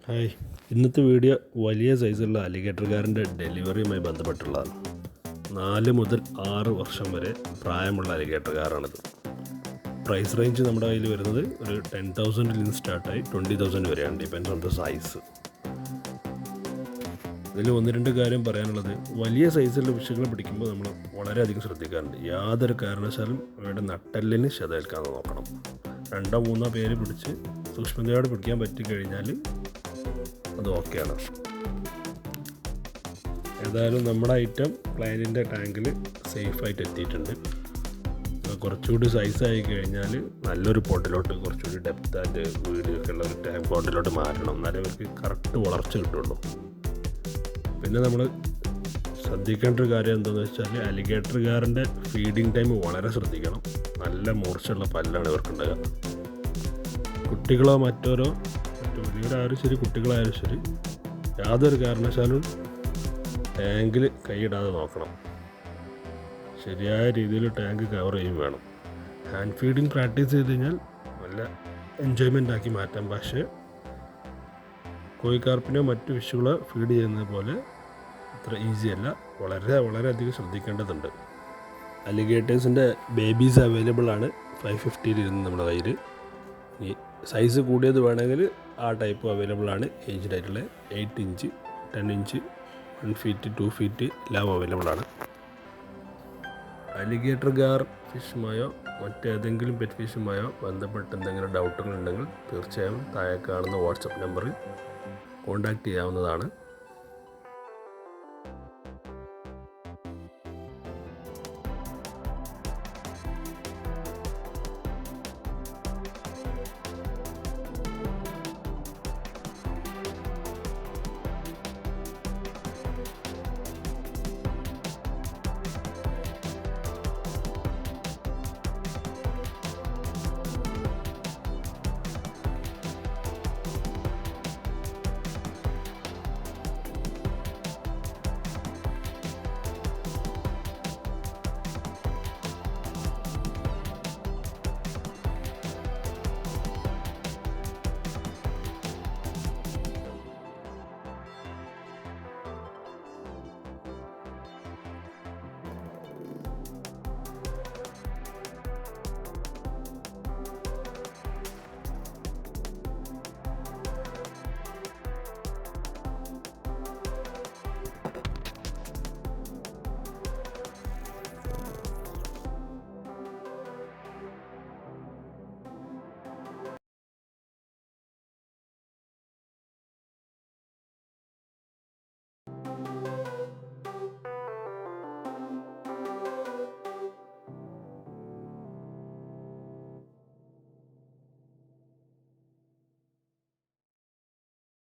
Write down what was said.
Hi, ഇന്നത്തെ video വലിയ സൈസുള്ള അലിഗേറ്റർ കാറിൻ്റെ ഡെലിവറിയുമായി ബന്ധപ്പെട്ടുള്ളതാണ്. 4 മുതൽ 6 വർഷം വരെ പ്രായമുള്ള അലിഗേറ്റർ കാറാണിത്. പ്രൈസ് റേഞ്ച് നമ്മുടെ കയ്യിൽ വരുന്നത് ഒരു 10,000 നിന്ന് സ്റ്റാർട്ടായി 20,000 വരെയാണ്, ഡിപ്പെൻഡ്സ് ഓൺ ദ സൈസ്. ഇതിൽ ഒന്ന് രണ്ട് കാര്യം പറയാനുള്ളത്, വലിയ സൈസുള്ള ഫിഷുകളെ പിടിക്കുമ്പോൾ നമ്മൾ വളരെയധികം ശ്രദ്ധിക്കാറുണ്ട്. യാതൊരു കാരണവശാലും അവയുടെ നട്ടെല്ലിന് ക്ഷതേൽക്കാതെ നോക്കണം. 2-3 പേര് പിടിച്ച് സൂക്ഷ്മതയോടെ പിടിക്കാൻ പറ്റിക്കഴിഞ്ഞാൽ അത് ഓക്കെയാണ്. ഏതായാലും നമ്മുടെ ഐറ്റം ക്ലയൻറ്റിൻ്റെ ടാങ്കിൽ സേഫായിട്ട് എത്തിയിട്ടുണ്ട്. കുറച്ചുകൂടി സൈസായി കഴിഞ്ഞാൽ നല്ലൊരു പോട്ടിലോട്ട്, കുറച്ചുകൂടി ഡെപ്ത് ആൻഡ് വീഡിയൊക്കെ ഉള്ള ഒരു പോട്ടിലോട്ട് മാറ്റണം, എന്നാലേ അവർക്ക് കറക്റ്റ് വളർച്ച കിട്ടുള്ളൂ. പിന്നെ നമ്മൾ ശ്രദ്ധിക്കേണ്ട ഒരു കാര്യം എന്താണെന്ന് വെച്ചാൽ, അലിഗേറ്റർ കാറിൻ്റെ ഫീഡിങ് ടൈം വളരെ ശ്രദ്ധിക്കണം. നല്ല മൂർച്ചയുള്ള പല്ലാണ് ഇവർക്കുണ്ടാകുക. കുട്ടികളോ മറ്റു വലിയവരായാലും ശരി, കുട്ടികളായാലും ശരി, യാതൊരു കാരണവശാലും ടാങ്കിൽ കൈയിടാതെ നോക്കണം. ശരിയായ രീതിയിൽ ടാങ്ക് കവർ ചെയ്യും വേണം. ഹാൻഡ് ഫീഡിങ് പ്രാക്ടീസ് ചെയ്ത് കഴിഞ്ഞാൽ നല്ല എൻജോയ്മെൻ്റ് ആക്കി മാറ്റാം. പക്ഷേ കോഴിക്കാർപ്പിനോ മറ്റു ഫിഷുകളോ ഫീഡ് ചെയ്യുന്നത് പോലെ അത്ര ഈസി അല്ല. വളരെയധികം ശ്രദ്ധിക്കേണ്ടതുണ്ട്. അലിഗേറ്റേഴ്സിൻ്റെ ബേബീസ് അവൈലബിൾ ആണ് 550 ഇരുന്ന് നമ്മുടെ കയ്യിൽ. ഈ സൈസ് കൂടിയത് വേണമെങ്കിൽ ആ ടൈപ്പ് അവൈലബിൾ ആണ്. ഏജ്ഡ് ആയിട്ടുള്ള 8 ഇഞ്ച്, 10 ഇഞ്ച്, 1 ഫീറ്റ്, 2 ഫീറ്റ് എല്ലാം അവൈലബിൾ ആണ്. അലിഗേറ്റർ ഗാർ ഫിഷുമായോ മറ്റേതെങ്കിലും പെറ്റ് ഫിഷുമായോ ബന്ധപ്പെട്ട് എന്തെങ്കിലും ഡൗട്ടുകൾ ഉണ്ടെങ്കിൽ തീർച്ചയായും താഴെ കാണുന്ന വാട്സപ്പ് നമ്പറിൽ കോൺടാക്റ്റ് ചെയ്യാവുന്നതാണ്.